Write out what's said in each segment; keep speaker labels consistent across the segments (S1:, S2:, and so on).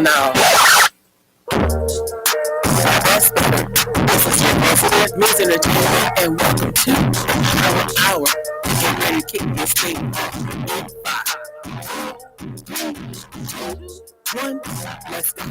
S1: now. That's better. This is your resident Miss Entertainment, and welcome to our hour. Get ready to kick this thing off in 5, 3, 2, 1. Let's go.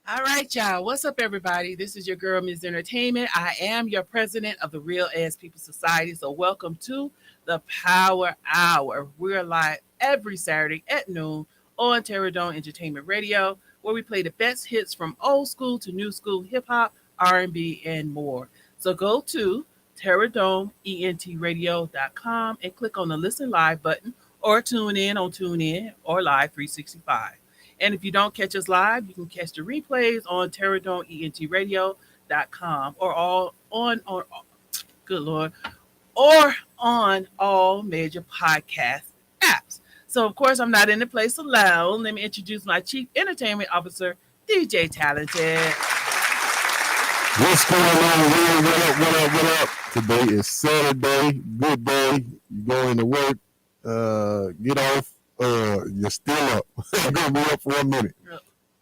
S1: All right, y'all. What's up, everybody? This is your girl, Miss Entertainment. I am your president of the Real Ass People Society. So, welcome to the Power Hour. We're live every Saturday at noon on Terradome Entertainment Radio, where we play the best hits from old school to new school hip hop, R&B, and more. So, go to terradomeentradio.com and click on the Listen Live button, or tune in on TuneIn or Live 365. And if you don't catch us live, you can catch the replays on terradomeentradio.com or all on good Lord, or on all major podcast apps. So of course I'm not in the place alone. Let me introduce my Chief Entertainment Officer, DJ Talented.
S2: What's going on, man? What up? Today is Saturday. Good day. You going to work, get off, you're still up. You're going to be up for a minute.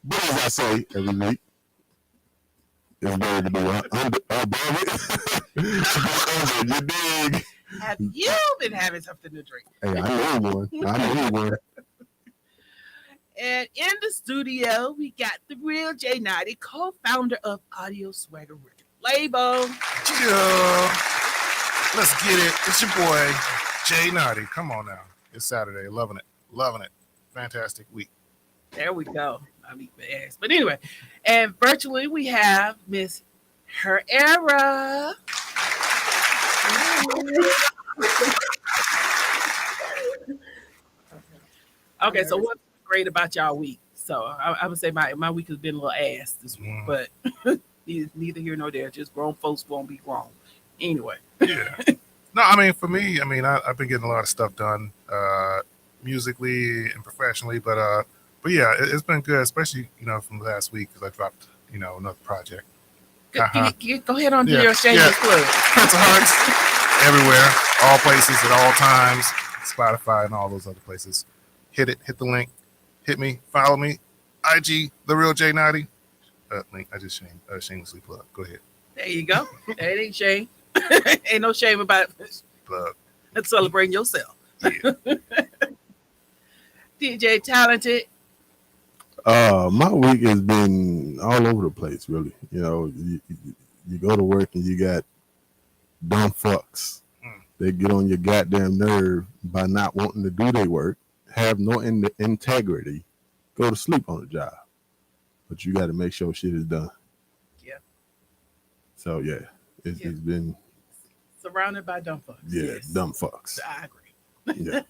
S2: But as I say every week, it's better to be above it. You dig?
S1: Have you been having something to drink?
S2: Hey, I know one.
S1: And in the studio, we got the real JNauti, co-founder of Audio Swagger Record Label.
S3: Yeah. Let's get it. It's your boy, JNauti. Come on now. It's Saturday. Loving it. Fantastic week.
S1: There we go. I mean, ass. But anyway, and virtually we have Miss Her Era. Okay, so what's great about y'all week? So I would say my week has been a little ass this week, but neither here nor there. Just grown folks won't be grown. Anyway.
S3: Yeah. No, I mean, for me, I've been getting a lot of stuff done, musically and professionally, but yeah, it's been good, especially, from last week, because I dropped, another project.
S1: Go ahead on to your shameless plug.
S3: Prince of Hearts, everywhere, all places at all times, Spotify and all those other places. Hit the link, hit me, follow me, IG, The Real JNauti. Link, I just shamelessly plug. Go ahead.
S1: There you go. That ain't shame. Ain't no shame about it.
S3: Plug.
S1: Let's celebrate yourself.
S3: Yeah.
S1: DJ Talented.
S2: My week has been all over the place, really. You go to work and you got dumb fucks. They get on your goddamn nerve by not wanting to do their work, have no integrity, go to sleep on the job. But you got to make sure shit is done. Yeah. So, yeah, it's been
S1: surrounded by dumb fucks.
S2: Yeah, yes. Dumb fucks.
S1: I agree.
S2: Yeah.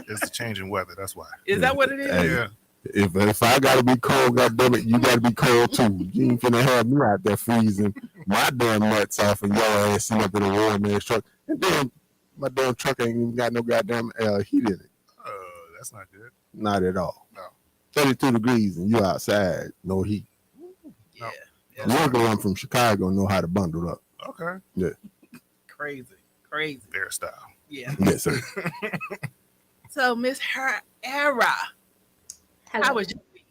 S3: It's the change in weather. That's why.
S1: Is that what it is?
S2: Hey,
S3: yeah.
S2: If I gotta be cold, goddammit, you gotta be cold too. You ain't finna have me out there freezing my damn nuts off and your ass sitting up in a warm ass truck. And then my damn truck ain't even got no goddamn heat in it.
S3: That's not good.
S2: Not at all.
S3: No.
S2: 32 degrees and you outside, no heat.
S3: No.
S2: I'm from Chicago, know how to bundle up.
S3: Okay.
S2: Yeah.
S1: Crazy.
S3: Bear style.
S1: Yeah.
S2: Yes, sir.
S1: So, Miss Her Era.
S4: Hello.
S1: How was your week?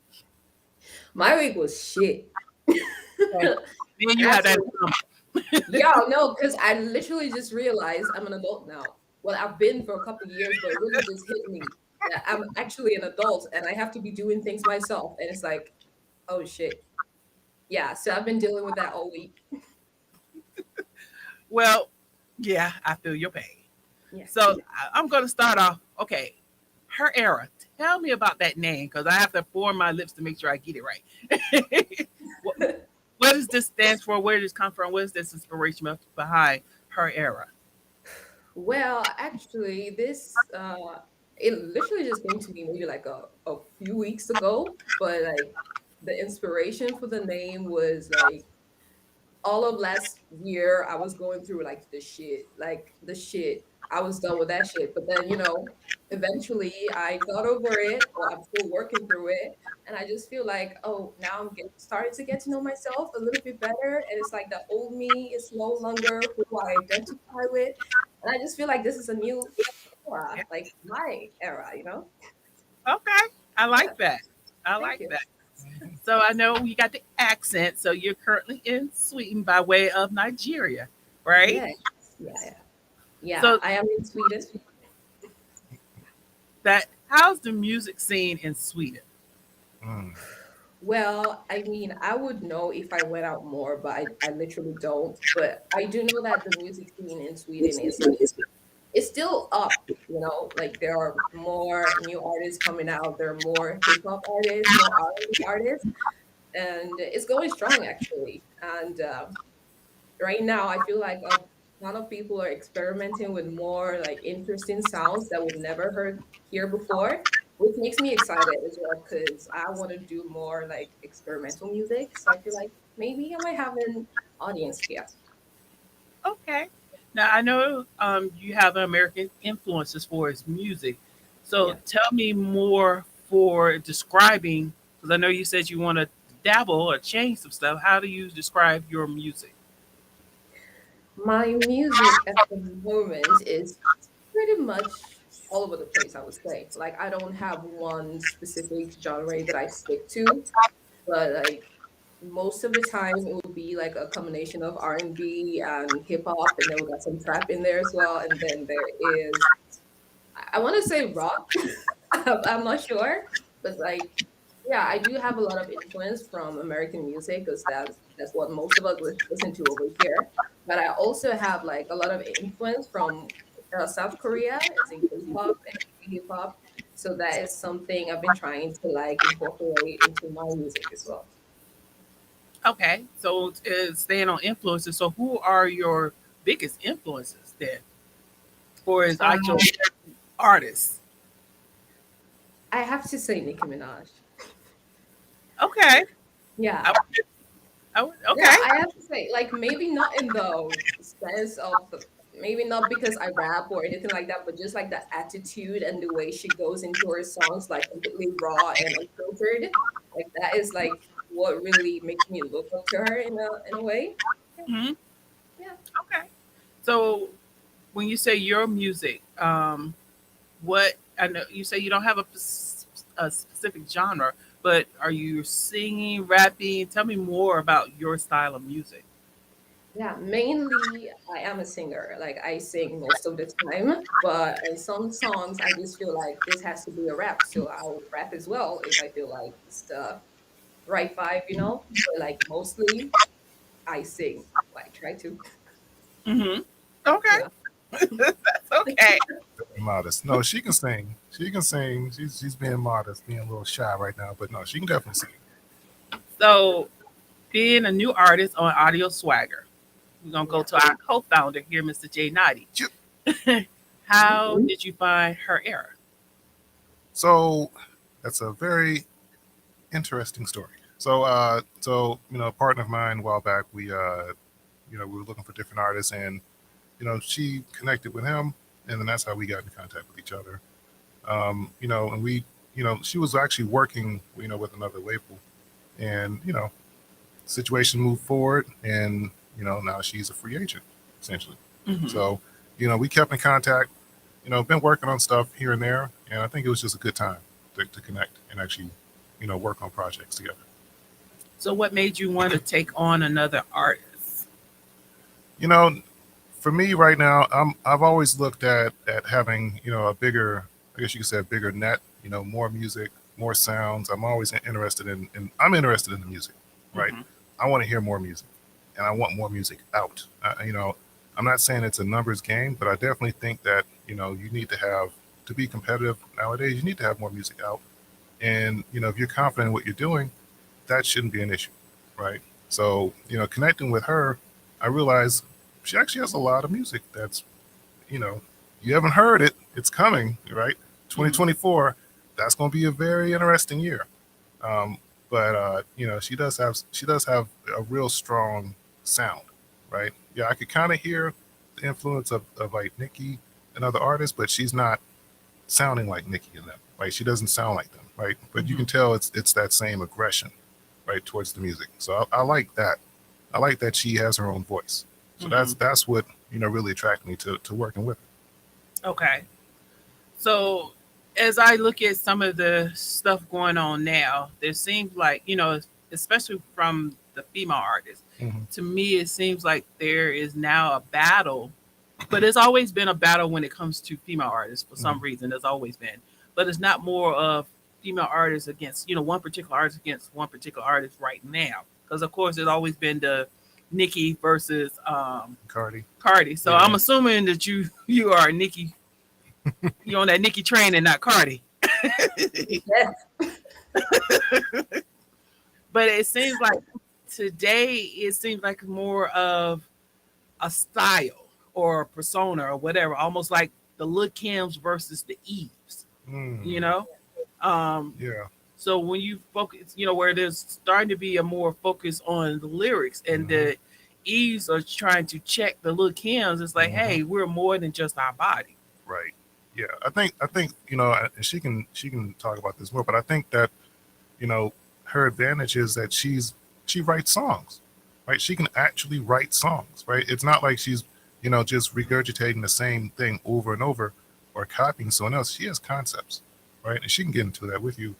S4: My week was shit.
S1: Then you had that.
S4: Yo, no, because I literally just realized I'm an adult now. Well, I've been for a couple of years, but it really just hit me that I'm actually an adult and I have to be doing things myself. And it's like, oh shit. Yeah, so I've been dealing with that all week.
S1: Well, yeah, I feel your pain.
S4: Yeah.
S1: So I'm going to start off. Okay, Her Era. Tell me about that name, because I have to form my lips to make sure I get it right. What does this stand for? Where does this come from? What is this inspiration behind Her Era?
S4: Well, actually, this it literally just came to me maybe like a few weeks ago, but like the inspiration for the name was like all of last year I was going through like the shit. I was done with that shit. But then, eventually I got over it, or I'm still working through it. And I just feel like, oh, now I'm starting to get to know myself a little bit better. And it's like the old me is no longer who I identify with. And I just feel like this is a new era, like my era, you know?
S1: Okay. I
S4: Yeah,
S1: like that. I
S4: thank
S1: like
S4: you.
S1: that. So I know you got the accent. So you're currently in Sweden by way of Nigeria, right?
S4: Yes, yeah, yeah. Yeah,
S1: So
S4: I am in Sweden.
S1: that how's the music scene in Sweden?
S3: Mm.
S4: Well, I mean, I would know if I went out more, but I literally don't. But I do know that the music scene in Sweden is like, it's still up, you know, like there are more new artists coming out, there are more hip hop artists, more R&B artists, and it's going strong actually. And right now I feel like a lot of people are experimenting with more like interesting sounds that we've never heard here before, which makes me excited as well because I want to do more like experimental music. So I feel like maybe I might have an audience here.
S1: Okay. Now I know you have American influences for his music. So
S4: Yeah.
S1: tell me more for describing, because I know you said you want to dabble or change some stuff. How do you describe your music?
S4: My music at the moment is pretty much all over the place, I would say. Like I don't have one specific genre that I stick to, but like most of the time it will be like a combination of R&B and hip hop, and then we got some trap in there as well, and then there is, I want to say rock. I'm not sure, but like yeah, I do have a lot of influence from American music because that's what most of us listen to over here. But I also have like a lot of influence from South Korea, as in K-pop and hip-hop. So that is something I've been trying to like incorporate into my music as well.
S1: Okay. So staying on influences. So who are your biggest influences then for his actual
S4: Um,
S1: artists?
S4: I have to say Nicki Minaj.
S1: Okay.
S4: Yeah,
S1: I,
S4: yeah,
S1: okay.
S4: I have to say, like maybe not in the sense of maybe not because I rap or anything like that, but just like the attitude and the way she goes into her songs, like completely raw and unfiltered. Like that is like what really makes me look up to her in a way. Yeah,
S1: Hmm.
S4: yeah.
S1: Okay. So when you say your music, what I know you say you don't have a specific genre, but are you singing, rapping? Tell me more about your style of music.
S4: Yeah, mainly I am a singer. Like I sing most of the time, but in some songs I just feel like this has to be a rap, so I'll rap as well if I feel like it's the right vibe, you know. But like mostly I sing. Like try to.
S1: Hmm. Okay.
S4: Yeah.
S1: That's okay.
S3: Very modest. No, she can sing. She can sing. She's being modest, being a little shy right now, but no, she can definitely sing.
S1: So being a new artist on Audio Swagger, we're gonna go
S4: Yeah.
S1: to our co-founder here, Mr. JNauti.
S3: Chip.
S1: How did you find her era?
S3: So that's a very interesting story. So a partner of mine a while back, we were looking for different artists, and she connected with him, and then that's how we got in contact with each other. And she was actually working, with another label, and situation moved forward, and now she's a free agent, essentially.
S1: Hmm.
S3: So, we kept in contact. Been working on stuff here and there, and I think it was just a good time to connect and actually, work on projects together.
S1: So what made you want to take on another artist?
S3: You know, for me right now, I've always looked at having a bigger, I guess you could say a bigger net. More music, more sounds. I'm always interested in I'm interested in the music, right?
S1: Hmm.
S3: I want to hear more music, and I want more music out. I'm not saying it's a numbers game, but I definitely think that you need to have to be competitive nowadays. You need to have more music out, and if you're confident in what you're doing, that shouldn't be an issue, right? So, connecting with her, I realized she actually has a lot of music that's, you know, you haven't heard it, it's coming, right?
S1: Hmm.
S3: 2024, that's going to be a very interesting year. Um, but she does have a real strong sound, right? Yeah, I could kind of hear the influence of like Nicki and other artists, but she's not sounding like Nicki and them. Right? She doesn't sound like them, right? But you
S1: Hmm.
S3: can tell it's that same aggression, right, towards the music. So I like that. I like that she has her own voice. So
S1: Hmm.
S3: that's what really attracted me to working with her.
S1: Okay. So as I look at some of the stuff going on now, there seems like, especially from the female artists,
S3: Hmm.
S1: to me it seems like there is now a battle. But there's always been a battle when it comes to female artists for some
S3: Hmm.
S1: reason. There's always been. But it's not more of female artists against, one particular artist against one particular artist right now. Because of course there's always been the Nicki versus
S3: Cardi.
S1: Cardi. So
S3: Yeah.
S1: I'm assuming that you are Nicki, you on that Nicki train and not Cardi.
S4: Yes.
S1: But it seems like today it seems like more of a style or a persona or whatever, almost like the Lil Kims versus the Eves, you
S3: Mm.
S1: know? Um,
S3: Yeah.
S1: so when you focus, where there's starting to be a more focus on the lyrics and
S3: Hmm.
S1: the Eves are trying to check the Lil Kims, it's like,
S3: Hmm.
S1: hey, we're more than just our body.
S3: Right. Yeah. I think and she can talk about this more, but I think that you know her advantage is that she writes songs, right? She can actually write songs, right? It's not like she's just regurgitating the same thing over and over or copying someone else. She has concepts, right? And she can get into that with you,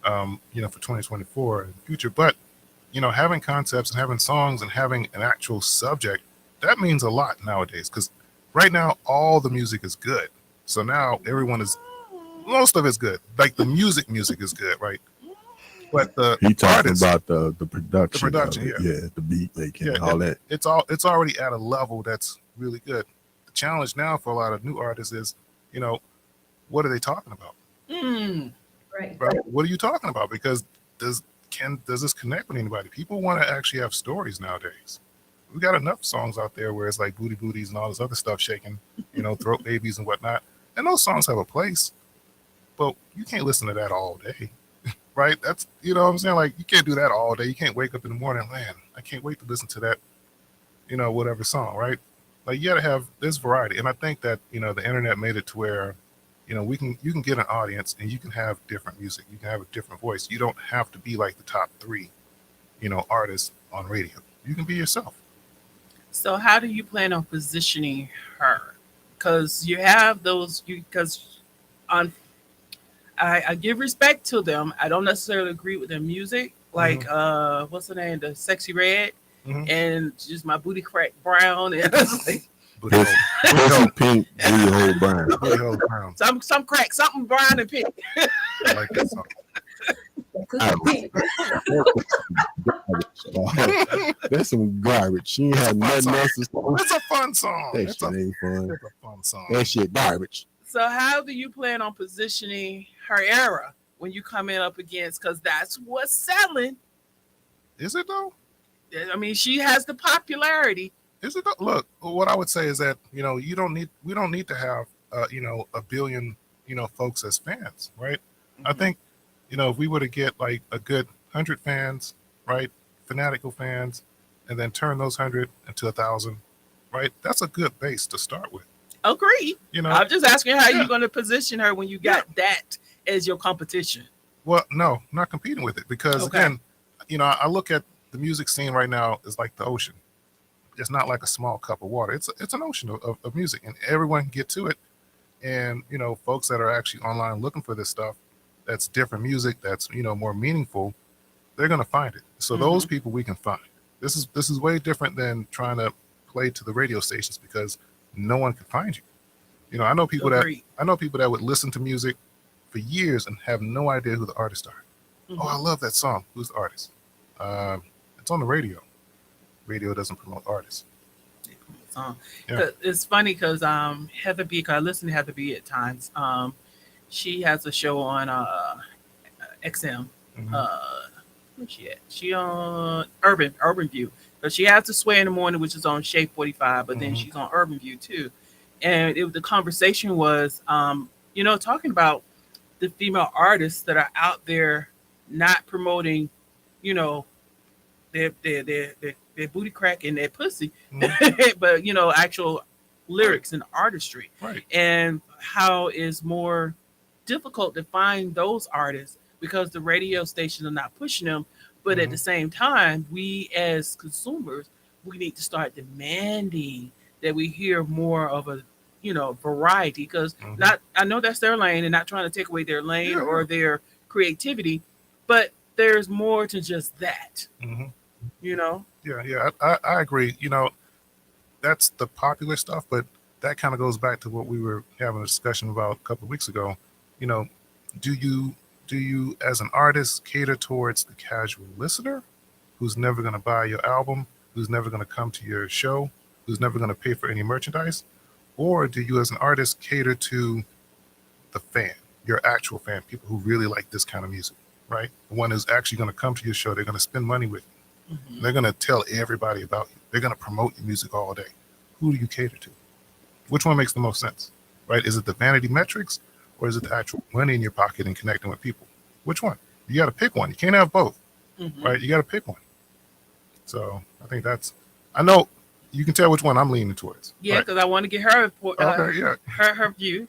S3: for 2024 and future. But having concepts and having songs and having an actual subject, that means a lot nowadays because right now all the music is good. So now everyone is most of it's good. Like the music is good, right? But the
S2: He talking
S3: artists,
S2: about the
S3: the
S2: production of
S3: production,
S2: it,
S3: yeah,
S2: yeah, the beat making,
S3: yeah,
S2: and all that.
S3: it's already at a level that's really good. The challenge now for a lot of new artists is, you know, what are they talking about,
S1: Mm.
S4: Right.
S3: right? What are you talking about? Because does does this connect with anybody? People want to actually have stories nowadays. We got enough songs out there where it's like booty booties and all this other stuff shaking, throat babies and whatnot. And those songs have a place, but you can't listen to that all day, right? That's what I'm saying. Like you can't do that all day. You can't wake up in the morning, man. I can't wait to listen to that, whatever song, right? Like you got to have this variety, and I think that the internet made it to where, you can get an audience and you can have different music. You can have a different voice. You don't have to be like the top three, artists on radio. You can be yourself.
S1: So how do you plan on positioning her? Because you have those, because on I give respect to them. I don't necessarily agree with their music.
S3: Hmm.
S1: Like what's the name? The Sexy Red
S3: Hmm.
S1: and just my booty crack brown and like
S3: Booty hole, booty
S2: Pussy
S3: hole,
S2: pink, booty hole brown.
S3: booty hole brown.
S1: some crack, something brown and pink.
S3: I like that song.
S4: Cookie pink.
S2: That's some garbage. She ain't had nothing else to say.
S3: It's a fun song.
S2: That
S3: It's
S2: shit
S3: a,
S2: ain't fun.
S3: it's a fun song.
S2: That shit garbage.
S1: So how do you plan on positioning her era when you come in up against? Because that's what's selling.
S3: Is it though?
S1: I mean, she has the popularity.
S3: Is it though? Look, what I would say is that we don't need to have a billion folks as fans, right? I think if we were to get like a good 100 fans, right, fanatical fans, and then turn those 100 into 1,000, right, that's a good base to start with.
S1: Agree.
S3: You know,
S1: I'm just asking how
S3: Yeah.
S1: you're going to position her when you got that as your competition.
S3: well, no, not competing with it because
S1: Okay.
S3: again, I look at the music scene right now as like the ocean. It's not like a small cup of water. It's an ocean of music, and everyone can get to it. And folks that are actually online looking for this stuff, that's different music, that's more meaningful, they're gonna find it. So those
S1: Mhm.
S3: people we can find. This is way different than trying to play to the radio stations because no one can find you. I know people that
S1: Agreed.
S3: would listen to music for years and have no idea who the artists are. Oh, I
S1: Mhm.
S3: love that song. Who's the artist? It's on the radio. Radio doesn't promote artists.
S1: So,
S3: Yeah.
S1: 'cause it's funny because Heather B. 'Cause I listen to Heather B. at times. She has a show on XM.
S3: Mhm.
S1: Where's she at? She on Urban View. But she has to Sway in the Morning, which is on Shape 45. But then
S3: Mhm.
S1: she's on Urban View too. And the conversation was, talking about the female artists that are out there not promoting, you know, their booty crack and their pussy,
S3: Mhm.
S1: but actual lyrics and artistry,
S3: Right.
S1: and how it's more difficult to find those artists because the radio stations are not pushing them. But at
S3: Mhm.
S1: the same time, we as consumers, we need to start demanding that we hear more of a variety, because not I know that's their lane and not trying to take away their lane
S3: Yeah,
S1: or their creativity, but there's more to just that,
S3: hmm
S1: you know.
S3: yeah. I agree. That's the popular stuff, but that kind of goes back to what we were having a discussion about a couple of weeks ago. You know, do you as an artist cater towards the casual listener who's never going to buy your album, who's never going to come to your show, who's never going to pay for any merchandise, or do you as an artist cater to the fan, your actual fan, people who really like this kind of music, right? The one who's actually going to come to your show, they're going to spend money with you.
S1: Mm-hmm.
S3: They're going to tell everybody about you. They're going to promote your music all day. Who do you cater to? Which one makes the most sense, right? Is it the vanity metrics, or is it the actual money in your pocket and connecting with people? Which one? You got to pick one. You can't have both,
S1: Mm-hmm.
S3: right? You got to pick one. So I think I know you can tell which one I'm leaning towards.
S1: Yeah,
S3: Right?
S1: because I want to get her
S3: Okay, yeah.
S1: her view,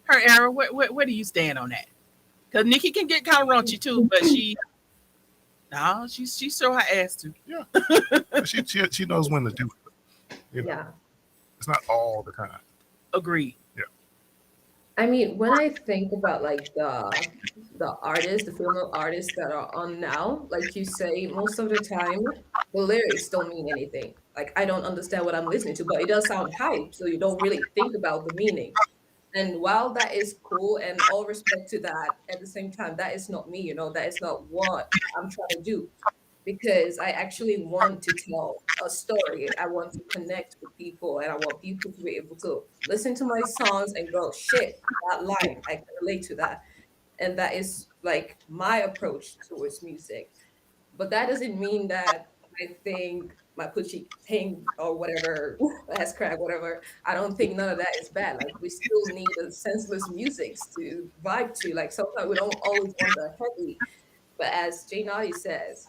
S1: her era. Where do you stand on that? Because Nikki can get kind of raunchy too, but she show her ass too.
S3: Yeah. She knows when to do it.
S4: Yeah.
S3: It's not all the time.
S1: Agreed.
S3: Yeah.
S4: I mean, when I think about like the artists, the female artists that are on now, like you say, most of the time the lyrics don't mean anything. Like I don't understand what I'm listening to, but it does sound hype, so you don't really think about the meaning. And while that is cool and all respect to that, at the same time, that is not me, that is not what I'm trying to do. Because I actually want to tell a story. I want to connect with people and I want people to be able to listen to my songs and go, shit, that line, I can relate to that. And that is like my approach towards music. But that doesn't mean that I think my Pucci Ping or whatever, ass crack, whatever, I don't think none of that is bad. Like we still need the senseless musics to vibe to. Like sometimes we don't always want the heavy. But as JNauti says,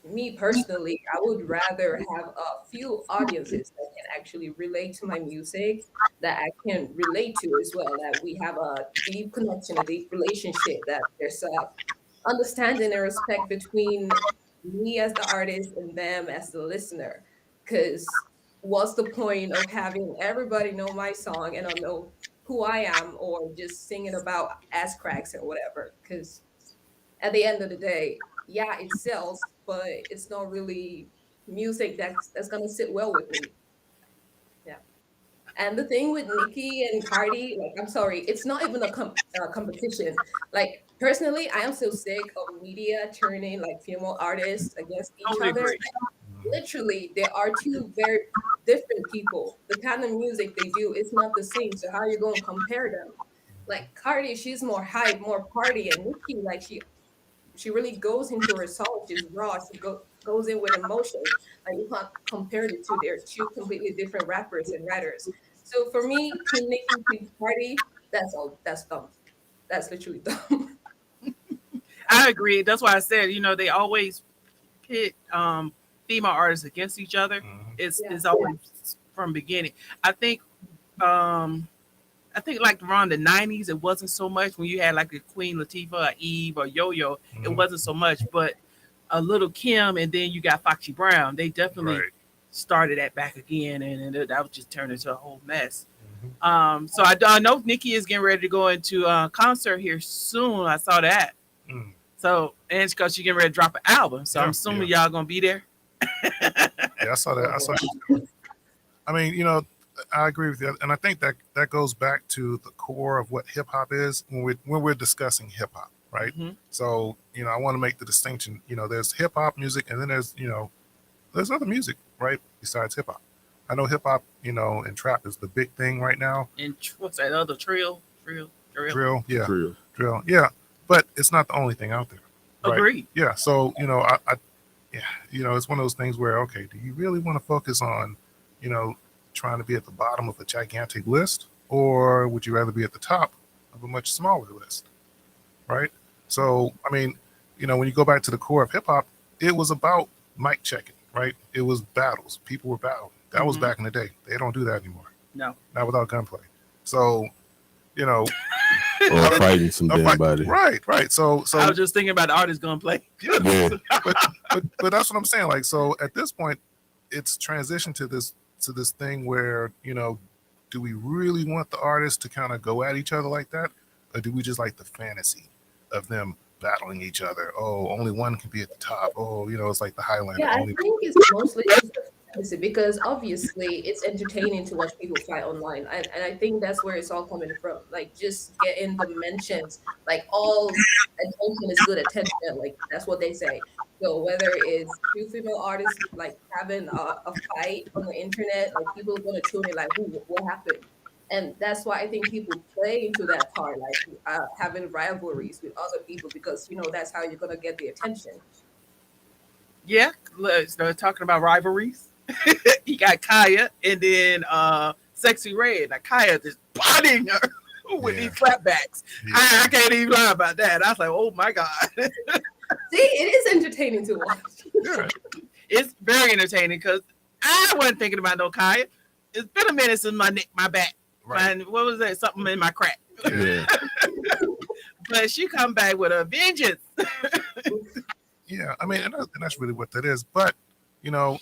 S4: me personally, I would rather have a few audiences that can actually relate to my music, that I can relate to as well, that we have a deep connection, a deep relationship, that there's a understanding and respect between me as the artist and them as the listener. Because what's the point of having everybody know my song and don't know who I am, or just singing about ass cracks and whatever? Because at the end of the day, yeah, it sells, but it's not really music that's gonna sit well with me. Yeah. And the thing with Nicki and Cardi, like, I'm sorry, it's not even a competition. Like, personally, I am so sick of media turning like female artists against each
S1: Totally
S4: other.
S1: agree.
S4: Literally, there are two very different people. The kind of music they do is not the same. So how are you going to compare them? Like Cardi, she's more hype, more party, and Nicki, like she really goes into her song. She's raw. She goes in with emotion. Like you can't compare the two. They're two completely different rappers and writers. So for me, Team Nicki, Team Party, that's all. That's dumb. That's literally dumb.
S1: I agree. That's why I said, they always pit female artists against each other.
S3: Mhm.
S1: It's always from beginning. I think like around the '90s, it wasn't so much when you had like a Queen Latifah, or Eve, or Yo Yo. It
S3: Mhm.
S1: wasn't so much, but a little Kim, and then you got Foxy Brown. They definitely
S3: Right.
S1: started that back again, and that was just turned into a whole mess.
S3: Mhm.
S1: So I know Nikki is getting ready to go into a concert here soon. I saw that.
S3: Mm.
S1: So, and because she's getting ready to drop an album, so I'm
S3: Yeah,
S1: assuming
S3: yeah.
S1: y'all gonna be there.
S3: Yeah, I saw that. I saw that. I mean, I agree with you, and I think that goes back to the core of what hip hop is when we're discussing hip hop, right?
S1: Hmm.
S3: So, I want to make the distinction. There's hip hop music, and then there's other music, right? Besides hip hop. I know hip hop, and trap is the big thing right now.
S1: And what's that other drill?
S3: Drill, yeah,
S2: Real.
S3: drill, yeah. But it's not the only thing out there, right?
S1: Agreed.
S3: Yeah. So, yeah, it's one of those things where, okay, do you really want to focus on, you know, trying to be at the bottom of a gigantic list, or would you rather be at the top of a much smaller list, right? So, I mean, when you go back to the core of hip hop, it was about mic checking, right? It was battles. People were battling. That was
S1: Mhm.
S3: back in the day. They don't do that anymore.
S1: No.
S3: Not without gunplay. So,
S2: Or fighting some
S3: a
S2: damn
S3: fight-
S2: body.
S3: right. So
S1: I was just thinking about the artist gonna play.
S3: yeah,
S2: Yeah.
S3: but that's what I'm saying. Like, so at this point, it's transitioned to this thing where do we really want the artists to kind of go at each other like that, or do we just like the fantasy of them battling each other? Oh, only one can be at the top. Oh, it's like the Highlander.
S4: Yeah, I
S3: Only
S4: think it's mostly just a fantasy because obviously it's entertaining to watch people fight online. And I think that's where it's all coming from. Like just getting the mentions, like all attention is good attention. Like that's what they say. So whether it's two female artists like having a fight on the internet, like people are gonna tune in like, who, what happened? And that's why I think people play into that part, like having rivalries with other people because that's how you're gonna get the attention.
S1: Yeah, let's start talking about rivalries. You got Kaya and then Sexy Red. Now Kaya just bodying her with
S3: yeah,
S1: these clapbacks.
S3: yeah,
S1: I can't even lie about that. I was like, oh my God.
S4: See, it is entertaining to watch.
S3: yeah.
S1: It's very entertaining because I wasn't thinking about no Kaya. It's been a minute since my back.
S3: Right.
S1: What was that? Something in my crack.
S3: Yeah.
S2: Yeah.
S1: But she come back with a vengeance.
S3: Yeah, I mean, and that's really what that is. But you know,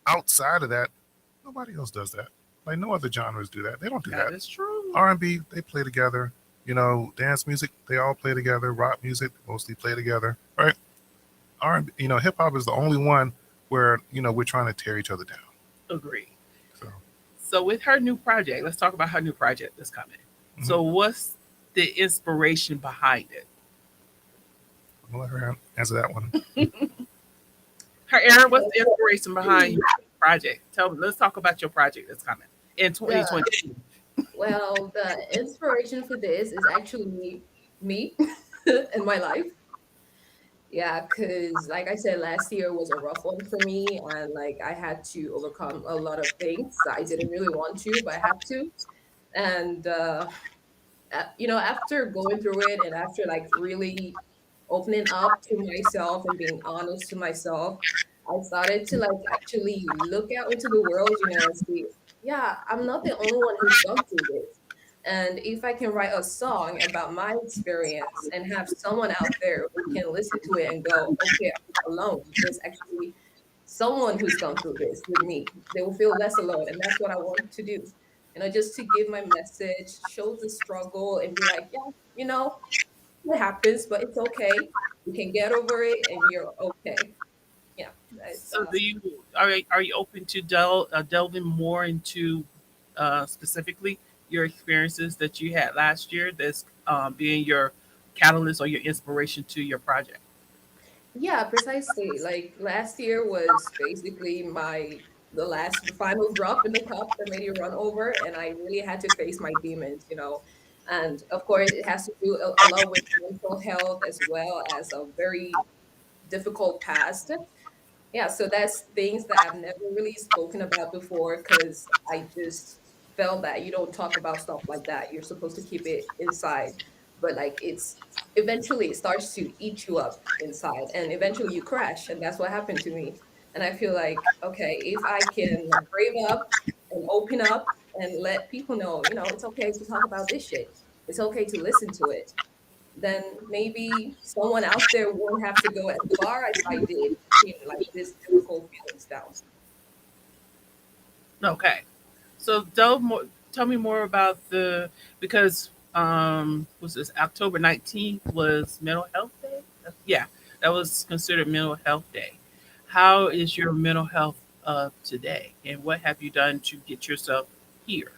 S3: outside of that, nobody else does that. Like no other genres do that. They don't do
S1: That
S3: that.
S1: is true.
S3: R&B, they play together. Dance music, they all play together. Rock music, mostly play together, right? R&B, hip hop is the only one where we're trying to tear each other down.
S1: Agree.
S3: So
S1: So with her new project, let's talk about her new project that's coming.
S3: mhm.
S1: So what's the inspiration behind it?
S3: I'm gonna let her answer that one.
S1: Her Aaron, what's the inspiration behind your project? Let's talk about your project that's coming in
S4: The
S1: 2020.
S4: Well, the inspiration for this is actually me and my life. Yeah, because like I said, last year was a rough one for me, and like I had to overcome a lot of things that I didn't really want to, but I had to. And after going through it, and after like really opening up to myself and being honest to myself, I started to like actually look out into the world, and see, yeah, I'm not the only one who's gone through this. And if I can write a song about my experience and have someone out there who can listen to it and go, okay, I'm not alone. There's actually someone who's gone through this with me. They will feel less alone. And that's what I want to do. Just to give my message, show the struggle and be like, yeah, it happens, but it's okay. You can get over it and you're okay. Yeah. It's
S1: So are you open to delving more into specifically your experiences that you had last year that's being your catalyst or your inspiration to your project?
S4: Yeah, precisely. Like last year was basically the final drop in the cup that made you run over, and I really had to face my demons. And of course, it has to do a lot with mental health as well as a very difficult past. Yeah, so that's things that I've never really spoken about before because I just felt that you don't talk about stuff like that. You're supposed to keep it inside. But like it's eventually it starts to eat you up inside and eventually you crash. And that's what happened to me. And I feel like, okay, if I can brave up and open up and let people know, it's okay to talk about this shit. It's okay to listen to it, then maybe someone out there won't have to go as far as I did in like this difficult feelings down.
S1: Okay. So tell me more about because was this October 19th was mental health day? Yeah, that was considered mental health day. How is your mental health today, and what have you done to get yourself here?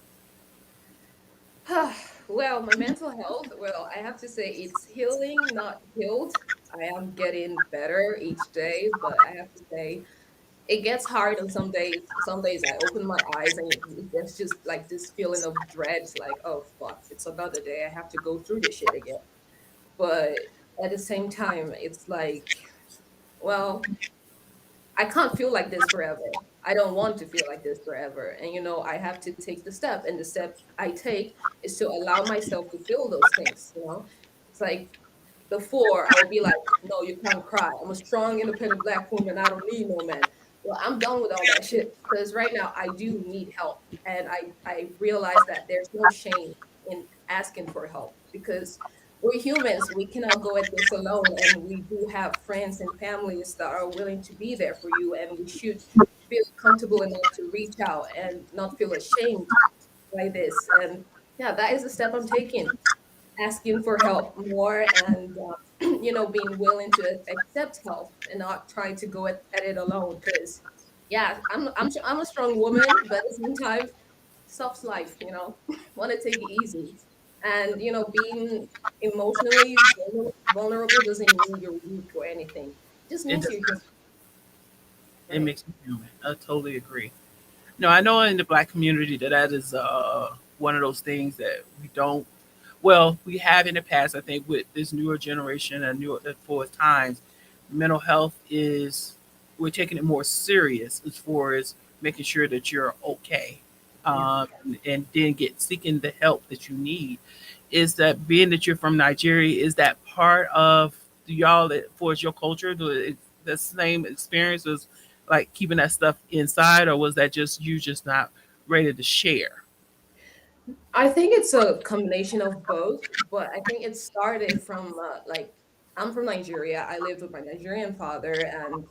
S4: Well, my mental health, well, I have to say it's healing, not healed. I am getting better each day, but I have to say it gets hard on some days. Some days I open my eyes and there's just like this feeling of dread, like, oh fuck, it's another day. I have to go through this shit again. But at the same time, it's like, well, I can't feel like this forever. I don't want to feel like this forever. And I have to take the step. And the step I take is to allow myself to feel those things. It's like before I would be like, no, you can't cry. I'm a strong, independent black woman. I don't need no man. Well, I'm done with all that shit because right now I do need help. And I realize that there's no shame in asking for help because we're humans. We cannot go at this alone. And we do have friends and families that are willing to be there for you. And we should feel comfortable enough to reach out and not feel ashamed try this. And yeah, that is a step I'm taking, asking for help more, and being willing to accept help and not trying to go at it alone. Because yeah, I'm a strong woman, but at the same time, stuff's life, want to take it easy. And being emotionally vulnerable doesn't mean you're weak or anything. It just
S1: It
S4: means
S1: does.
S4: you're human,
S1: It
S4: right?
S1: makes me human. I totally agree. No, I know in the black community that is one of those things that we don't. Well, we have in the past. I think with this newer generation and newer for times, mental health is we're taking it more serious as far as making sure that you're okay,
S4: Yeah.
S1: and then get seeking the help that you need. Is that being that you're from Nigeria? Is that part of y'all that for your culture? The same experience as like keeping that stuff inside, or was that just you just not ready to share?
S4: I think it's a combination of both, but I think it started from like, I'm from Nigeria. I lived with my Nigerian father, and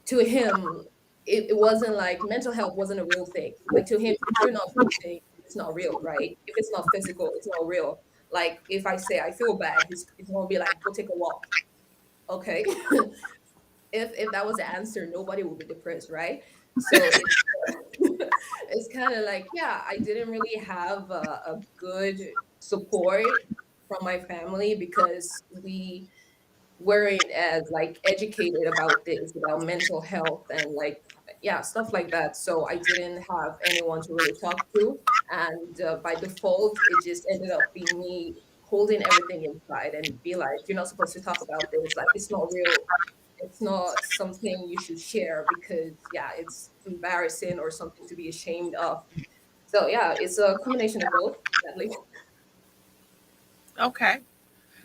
S4: to him, it wasn't like mental health wasn't a real thing. Like to him, if you're not breathing, it's not real, right? If it's not physical, it's not real. Like if I say I feel bad, he's gonna be like, go take a walk. Okay. If that was the answer, nobody would be depressed, right? So it's it's kind of like, yeah, I didn't really have a good support from my family because we weren't as like educated about this, about mental health and like, yeah, stuff like that. So I didn't have anyone to really talk to, and by default it just ended up being me holding everything inside and be like, you're not supposed to talk about this, like it's not real, it's not something you should share because yeah, it's embarrassing or something to be ashamed of. So yeah, it's a combination of both, sadly.
S1: Okay,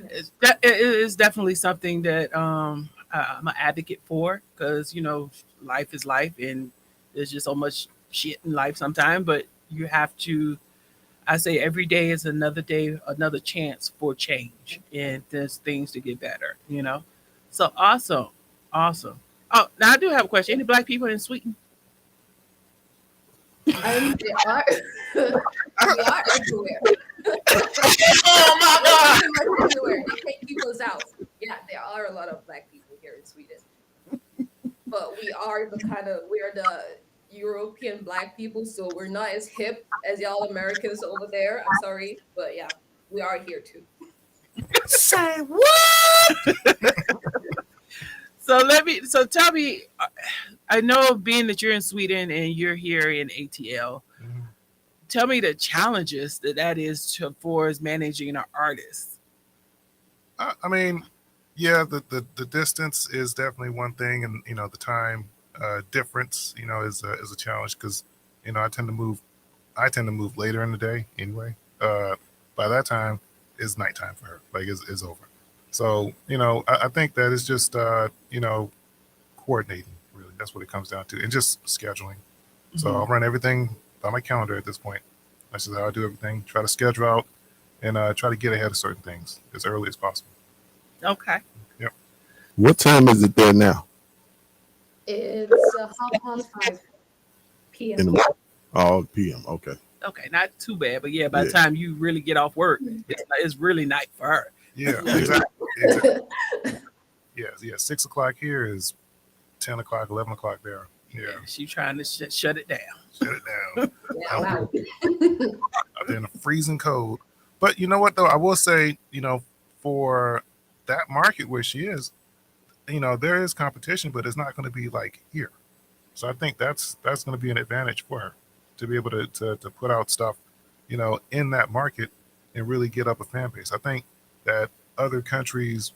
S4: Yeah.
S1: it is definitely something that I'm an advocate for because life is life and there's just so much shit in life sometimes. But you have to. I say every day is another day, another chance for change, and there's things to get better. So awesome, awesome. Oh, now I do have a question. Any black people in Sweden?
S4: They are we are everywhere.
S1: Oh my
S4: We're
S1: god!
S4: pretty much everywhere. They take people out. Yeah, there are a lot of black people here in Sweden, but we're the European black people, so we're not as hip as y'all Americans over there. I'm sorry, but yeah, we are here too.
S1: Say what? So let me. So tell me. I know being that you're in Sweden and you're here in ATL.
S3: Mhm.
S1: Tell me the challenges that is for as managing an artist.
S3: I mean, yeah, the distance is definitely one thing, and the time difference, is a challenge because I tend to move later in the day anyway. By that time, is nighttime for her, like is over. So I think that is just coordinating. Really, that's what it comes down to, and just scheduling. So
S1: Hmm.
S3: I'll run everything by my calendar at this point. That's just how I do everything. Try to schedule out and try to get ahead of certain things as early as possible.
S1: Okay.
S3: Yep.
S2: What time is it there now?
S4: It's 5:30 p.m.
S2: In the morning? Oh, PM. Okay.
S1: Okay. Not too bad, but yeah, by the
S2: Yeah.
S1: time you really get off work, it's really night for her.
S3: Yeah,
S2: Yeah.
S3: exactly. Exactly. Yeah, yeah. 6 o'clock here is 10 o'clock, 11 o'clock there.
S1: Yeah,
S3: Yeah,
S1: she trying to shut it down.
S3: shut it down.
S4: Yeah, I'm
S3: Out there,
S4: out.
S3: out there in the freezing cold. But you know what though? I will say, for that market where she is, there is competition, but it's not going to be like here. So I think that's going to be an advantage for her to be able to put out stuff, in that market and really get up a fan base. I think that other countries,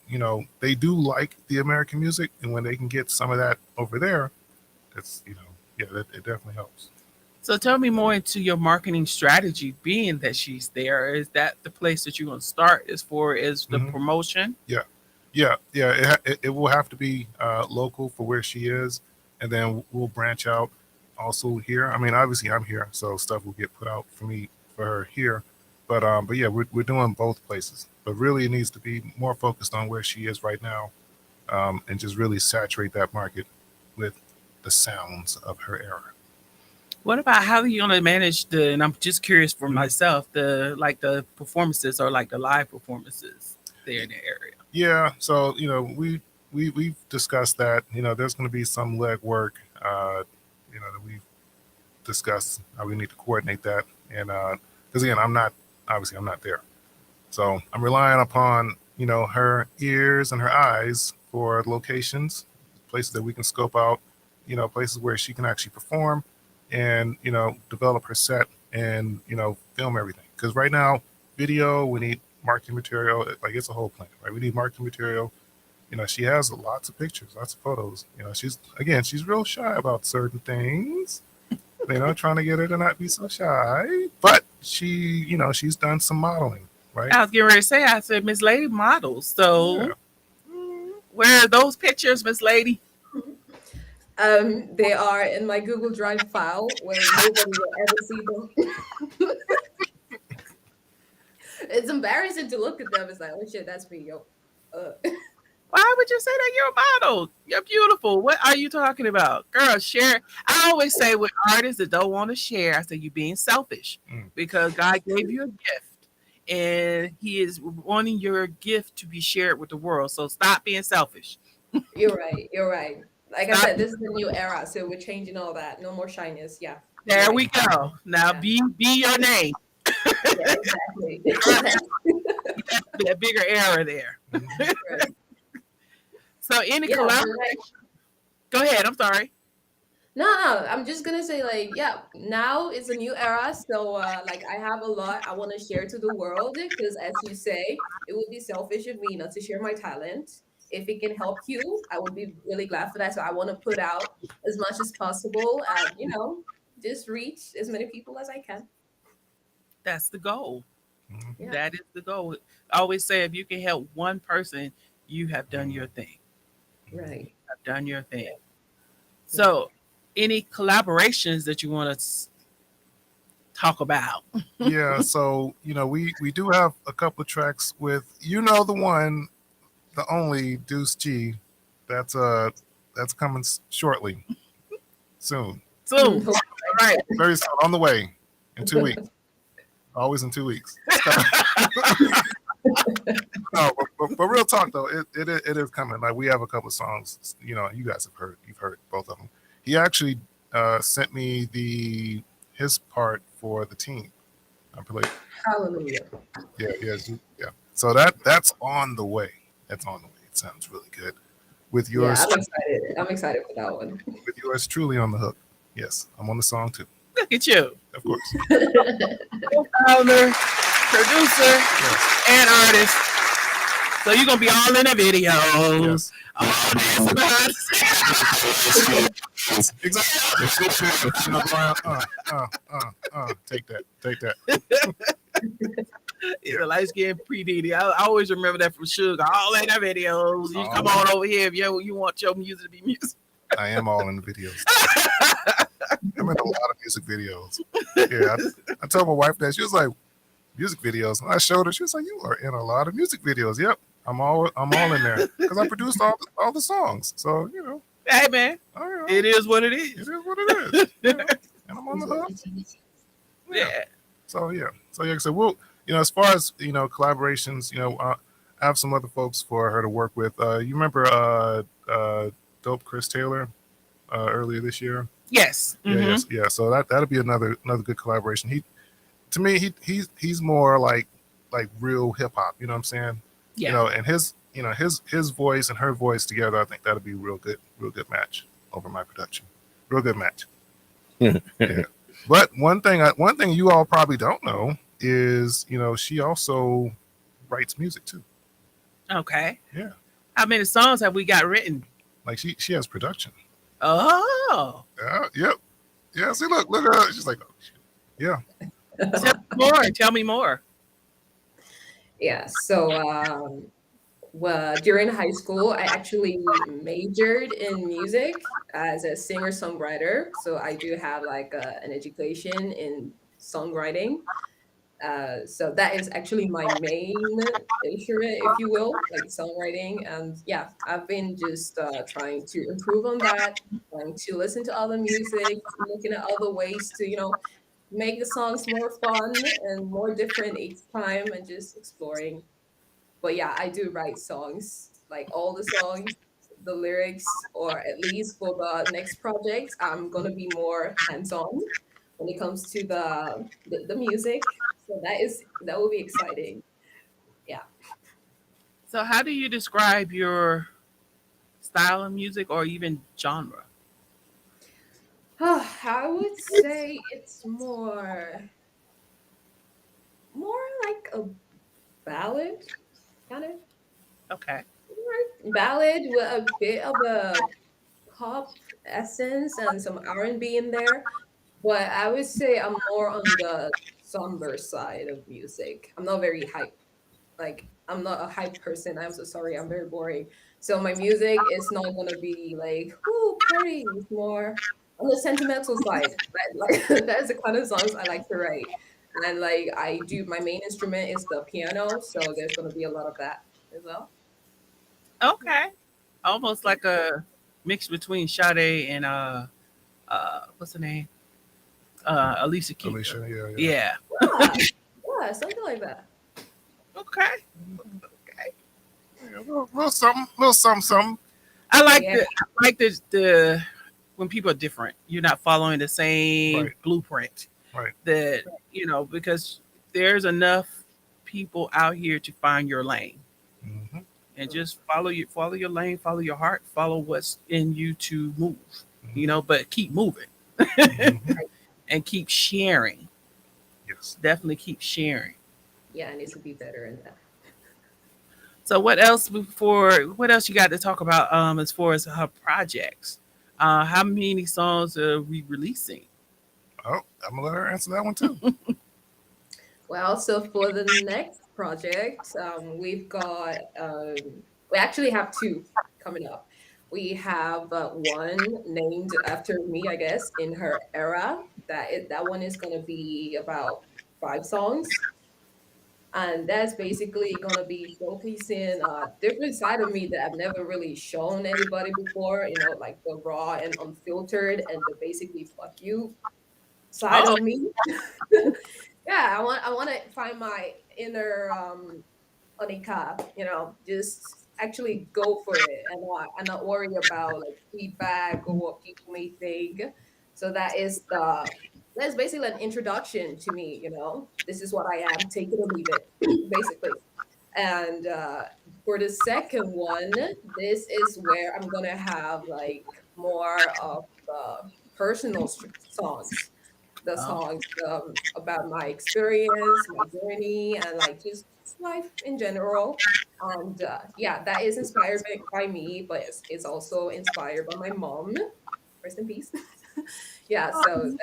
S3: they do like the American music, and when they can get some of that over there, that's yeah, it definitely helps.
S1: So tell me more into your marketing strategy. Being that she's there, is that the place that you're going to start as far as the
S3: Hmm.
S1: promotion?
S3: Yeah, yeah, yeah. It will have to be local for where she is, and then we'll branch out also here. I mean, obviously I'm here, so stuff will get put out for her here. But yeah, we're doing both places. But really, it needs to be more focused on where she is right now, and just really saturate that market with the sounds of her era.
S1: What about how are you gonna manage the? And I'm just curious for myself, the like the performances or like the live performances there in the area.
S3: Yeah, so we've discussed that. There's going to be some legwork. That we've discussed how we need to coordinate that, and because again, I'm not there, so I'm relying upon her ears and her eyes for locations, places that we can scope out, places where she can actually perform, and develop her set and film everything. Because right now, video we need marketing material. Like it's a whole plan, right? We need marketing material. She has lots of pictures, lots of photos. She's real shy about certain things. Trying to get her to not be so shy. But she's done some modeling, right?
S1: I was getting ready to say, I said Miss Lady models. So
S3: Yeah.
S1: where are those pictures, Miss Lady?
S4: They are in my Google Drive file where nobody will ever see them. It's embarrassing to look at them. It's like, oh shit, that's me, yo.
S1: Why would you say that you're a model? You're beautiful. What are you talking about? Girl, share. I always say with artists that don't want to share, I say you're being selfish
S3: Mm.
S1: because God gave you a gift and He is wanting your gift to be shared with the world. So stop being selfish.
S4: You're right. You're right. Like I
S1: Stop.
S4: said, this is a new era, so we're changing all that. No more shyness. Yeah, you're
S1: There we
S4: right.
S1: go. Now
S4: Yeah,
S1: be your name.
S4: yeah, exactly.
S1: That bigger error there.
S3: Mhm.
S4: Right.
S1: So any
S4: Yeah, but
S1: collaboration.
S4: like,
S1: Go ahead. I'm sorry.
S4: no, I'm just gonna say like, yeah, now it's a new era. So like, I have a lot I want to share to the world because, as you say, it would be selfish of me not to share my talent. If it can help you, I would be really glad for that. So I want to put out as much as possible and just reach as many people as I can.
S1: That's the goal.
S3: Mhm.
S4: Yeah.
S1: That is the goal. I always say if you can help one person, you have done
S3: Mhm.
S1: your thing.
S3: Mhm.
S4: Right.
S1: Have done your thing.
S4: Yeah. Yeah.
S1: So, any collaborations that you want to talk about?
S3: Yeah, so we do have a couple of tracks with the one, the only Deuce G. That's that's coming shortly, soon,
S1: Soon.
S4: Hope
S1: All right.
S3: very soon, on the way in 2 weeks. Always in 2 weeks. It's coming. No, but real talk though, it is coming. Like we have a couple of songs. You guys you've heard both of them. He actually sent me his part for the team. I believe.
S4: Hallelujah.
S3: Yeah, yeah, yeah. So that's on the way. That's on the way. It sounds really good. With
S4: Yeah,
S3: yours,
S4: I'm excited. I'm excited for that one.
S3: with yours truly on the hook. Yes, I'm on the song too.
S1: Look at you,
S3: Of course.
S1: co-founder, producer,
S3: Yes.
S1: and artist. So you're gonna be all in the video.
S3: Yes.
S1: Oh, that's about
S3: Exactly. Brian, take that. Take that.
S1: it's a light skinned pre Diddy. I always remember that from Sugar. All in the videos. You come on over here if you want your music to be music.
S3: I am all in the videos. I'm in a lot of music videos. Yeah, I told my wife that. She was like, music videos. And I showed her. She was like, you are in a lot of music videos. Yep, I'm all in there because I produced all the songs. So
S1: Hey man, it is what it
S3: it
S1: is.
S3: is what it is. And I'm on the hook. Yeah.
S1: Yeah.
S3: So like I said, we'll as far as collaborations, I have some other folks for her to work with. You remember Dope Chris Taylor earlier this year?
S1: Yes.
S3: Yeah, yes, yeah. So that'll be another good collaboration. To me, he's more like real hip hop. You know what I'm saying?
S1: Yeah.
S3: And his voice and her voice together, I think that'll be real good match over my production. Real good match. Yeah. But one thing you all probably don't know is she also writes music too.
S1: Okay.
S3: Yeah.
S1: How many songs have we got written?
S3: Like she has production.
S1: Oh,
S3: Yeah. Yep. Yeah. See, look at her. She's like, oh, shit. Yeah.
S1: tell me more. Tell me more.
S4: Yeah. So, well, during high school, I actually majored in music as a singer-songwriter. So I do have like an education in songwriting. So that is actually my main instrument, if you will, like songwriting. And yeah, I've been just trying to improve on that, trying to listen to other music, looking at other ways to, make the songs more fun and more different each time, and just exploring. But yeah, I do write songs, like all the songs, the lyrics, or at least for the next project, I'm gonna be more hands-on when it comes to the music. So that will be exciting. Yeah.
S1: So, how do you describe your style of music or even genre?
S4: I would say it's more like a ballad, kind of.
S1: Okay.
S4: More ballad with a bit of a pop essence and some R&B in there. But I would say I'm more on the somber side of music. I'm not very hype. Like, I'm not a hype person. I'm so sorry. I'm very boring. So my music is not gonna be like, "Ooh, party." It's more on the sentimental side. Like that's the kind of songs I like to write. And like I do, my main instrument is the piano, so there's gonna be a lot of that as well.
S1: Okay. Almost like a mix between Sade and what's the name? Alicia Keys.
S3: Alicia, yeah, yeah.
S1: Yeah.
S4: Yeah, yeah, something like that.
S1: Okay. Okay.
S3: Yeah, little something, something.
S1: I
S4: Yeah,
S1: like
S4: yeah,
S1: the when people are different. You're not following the same
S3: Right,
S1: blueprint.
S3: right.
S1: That because there's enough people out here to find your lane,
S3: Hmm.
S1: and just follow your lane, follow your heart, follow what's in you to move.
S3: Hmm.
S1: But keep moving
S3: Hmm.
S1: and keep sharing.
S3: Yes.
S1: Definitely keep sharing.
S4: yeah. I need to be better in that.
S1: So what else you got to talk about as far as her projects? How many songs are we releasing?
S3: Oh, I'm gonna let her answer that one too.
S4: Well, so for the next project, we actually have two coming up. We have one named after me, I guess, in her era. That one is gonna be about 5 songs, and that's basically gonna be showcasing a different side of me that I've never really shown anybody before. Like the raw and unfiltered, and the basically fuck you side
S1: Oh,
S4: of me. Yeah, I want to find my inner Onika, just actually go for it, and not worry about like feedback or what people may think. So that's basically an introduction to me. This is what I am, take it or leave it, basically. And for the second one, this is where I'm gonna have like more of the personal songs, the
S1: oh,
S4: songs about my experience, my journey, and like just life in general. And yeah, that is inspired by me, but it's also inspired by my mom. Rest in peace. Yeah, so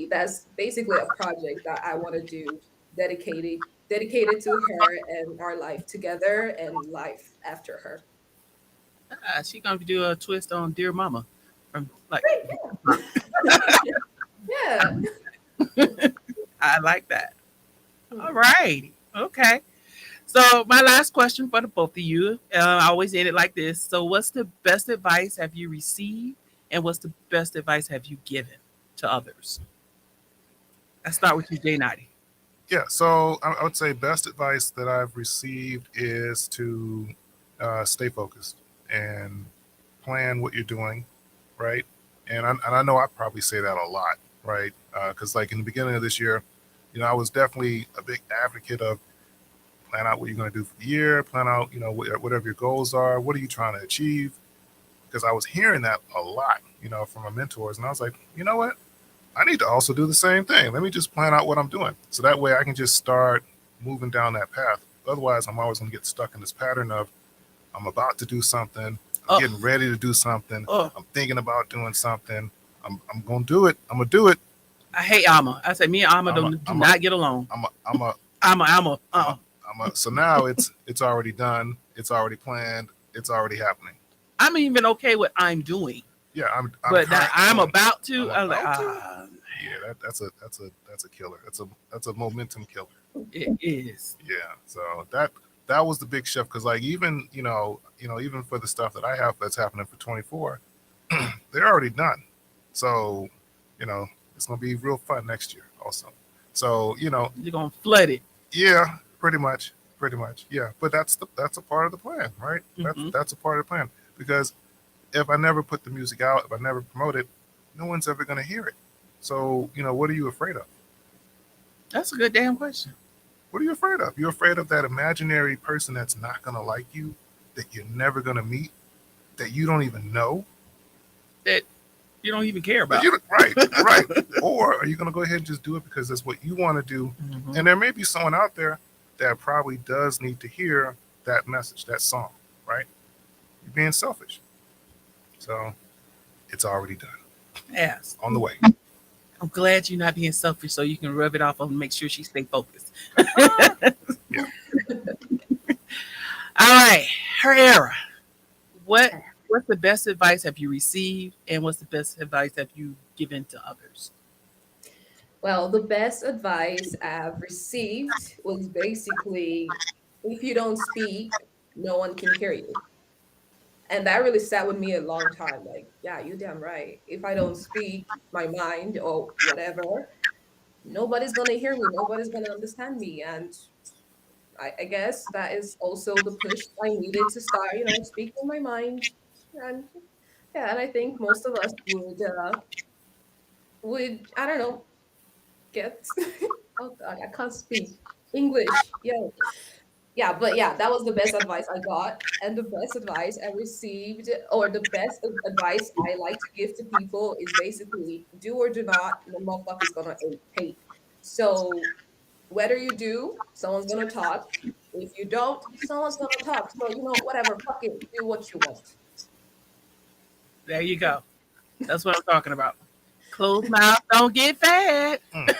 S4: that's basically a project that I want to do, dedicated to her and our life together and life after her.
S1: she gonna do a twist on Dear Mama from like
S4: Yeah.
S1: I like that. All
S4: Hmm.
S1: right. Okay. So my last question for the both of you, I always end it like this. So what's the best advice have you received, and what's the best advice have you given to others? Let's start with you, JNauti.
S3: Yeah. So I would say best advice that I've received is to stay focused and plan what you're doing, right? And I know I probably say that a lot, right? Because like in the beginning of this year, I was definitely a big advocate of plan out what you're going to do for the year, plan out, whatever your goals are, what are you trying to achieve? Because I was hearing that a lot, from my mentors, and I was like, you know what? I need to also do the same thing. Let me just plan out what I'm doing, so that way I can just start moving down that path. Otherwise, I'm always going to get stuck in this pattern of I'm about to do something, I'm
S1: Oh,
S3: getting ready to do something,
S1: oh,
S3: I'm thinking about doing something, I'm going to do it, I'm going to do it.
S1: I hate Alma. I say me and Alma
S3: I'm a,
S1: do
S3: I'm a,
S1: not get along.
S3: I'm a, I'm a,
S1: Alma.
S3: I'm a, so now it's already done, it's already planned, it's already happening.
S1: I'm even okay with I'm doing,
S3: Yeah, I'm
S1: but that
S3: currently
S1: I'm
S3: doing.
S1: about to.
S3: I'm
S1: I was like,
S3: about to. Yeah, that's a killer. That's a momentum killer.
S1: It is.
S3: Yeah. So that was the big shift because like even even for the stuff that I have that's happening for 24, they're already done. So it's gonna be real fun next year also. So
S1: You're gonna flood it.
S3: yeah, pretty much yeah. But that's a part of the plan, right?
S1: Hmm.
S3: That's a part of the plan because if I never put the music out, if I never promote it, no one's ever gonna hear it. So what are you afraid of?
S1: That's a good damn question.
S3: What are you afraid of? You're afraid of that imaginary person that's not going to like you, that you're never going to meet, that you don't even know.
S1: That you don't even care about.
S3: Right, right. Or are you going to go ahead and just do it because that's what you want to do?
S1: Mhm.
S3: And there may be someone out there that probably does need to hear that message, that song, right? You're being selfish. So it's already done.
S1: Yes.
S3: On the way.
S1: I'm glad you're not being selfish so you can rub it off and make sure she stay focused.
S3: Yeah.
S1: All right. Her era. What's the best advice have you received and what's the best advice have you given to others?
S4: Well, the best advice I've received was basically if you don't speak, no one can hear you. And that really sat with me a long time. Like, yeah, you're damn right. If I don't speak my mind or whatever, nobody's going to hear me. Nobody's going to understand me. And I guess that is also the push I needed to start, speaking my mind. And yeah, and I think most of us would I don't know, get oh god, I can't speak English. Yeah, but yeah, that was the best advice I got, and the best advice I received, or the best advice I like to give to people is basically do or do not. The motherfucker's gonna hate. So whether you do, someone's gonna talk. If you don't, someone's gonna talk. So whatever, fuck it, do what you want.
S1: There you go. That's what I'm talking about. Closed mouth don't get fed.
S3: Mm.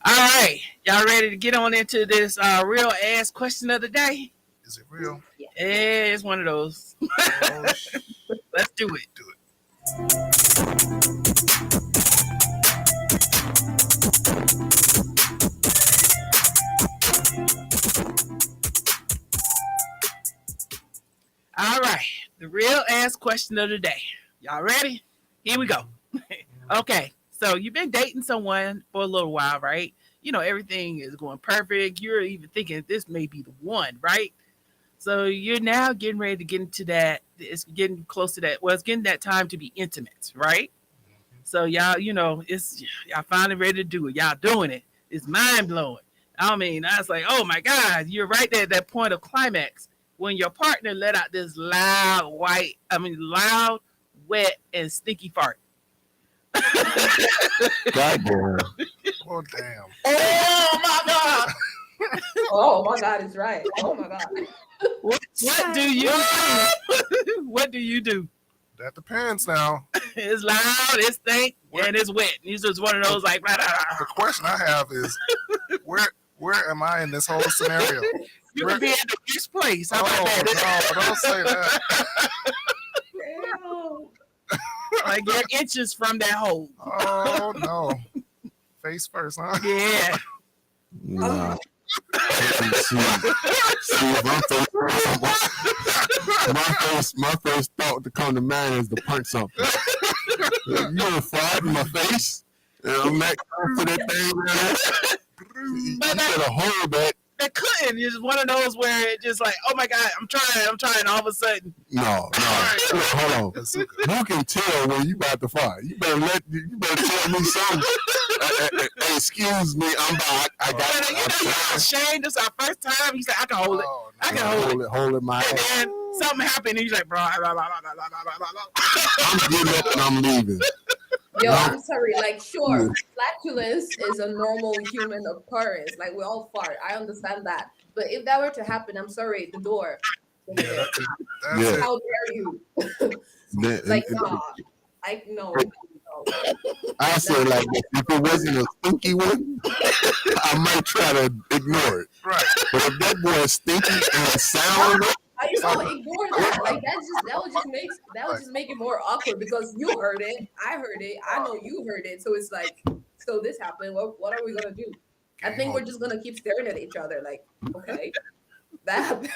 S1: All right. Y'all ready to get on into this real ass question of the day?
S3: Is it real?
S4: Yeah.
S1: Yeah, it's one of those.
S3: Oh,
S1: Let's do it.
S3: do it.
S1: All right. The real ass question of the day. Y'all ready? Here we go. Okay. So you've been dating someone for a little while, right? Everything is going perfect. You're even thinking this may be the one, right? So you're now getting ready to get into that. It's getting close to that. Well, it's getting that time to be intimate, right? So y'all, it's y'all finally ready to do it. Y'all doing it. It's mind blowing. I mean, I was like, oh my God, you're right there at that point of climax when your partner let out this loud, wet, and stinky fart.
S2: Goddamn.
S3: Oh damn.
S1: Oh my God.
S4: Oh my god, it's right. Oh my god.
S1: What do you do? What do you do?
S3: That depends now.
S1: It's loud, it's stink, and it's wet. He's just one of those like.
S3: The question I have is where am I in this whole scenario?
S1: You can be in the worst place. How about that?
S3: No, don't say that.
S4: Ew.
S1: Like you're inches from that hole.
S3: Oh no. Face first, huh?
S1: Yeah.
S2: Nah. See, my first thought to come to mind is to punch something. You gonna fart in my face? And I'm not going for that thing, man. You better hold that.
S1: It couldn't. It's one of those where it just like, oh my God, I'm trying. All of a sudden,
S2: No. Hold on.
S3: That's so good.
S2: You can tell when you about to fart. You better tell me something. Hey, excuse me, I'm back. I got
S1: you're ashamed. This is our first time. He said, I can hold it.
S3: Oh,
S1: I can hold it.
S2: Hold it, my
S1: And
S2: ass.
S1: then something happened, and he's like, bro,
S2: I'm getting up and I'm leaving.
S4: Yo,
S2: No.
S4: I'm sorry. Like, sure, flatulence is a normal human occurrence. Like, we all fart. I understand that. But if that were to happen, I'm sorry, the door.
S3: yeah, that's
S2: Yeah.
S3: it.
S4: How dare you? Like, nah. No.
S2: I said, like, if it wasn't a stinky one, I might try to ignore it.
S3: Right.
S2: But if that boy is stinky and sour,
S4: Are you No, ignore that. Like that would just make it more awkward because you heard it, I heard it, I know you heard it. So it's like, so this happened. What are we gonna do? I
S3: Game
S4: think we're
S3: over.
S4: just gonna keep staring at each other. Like, okay, that happened.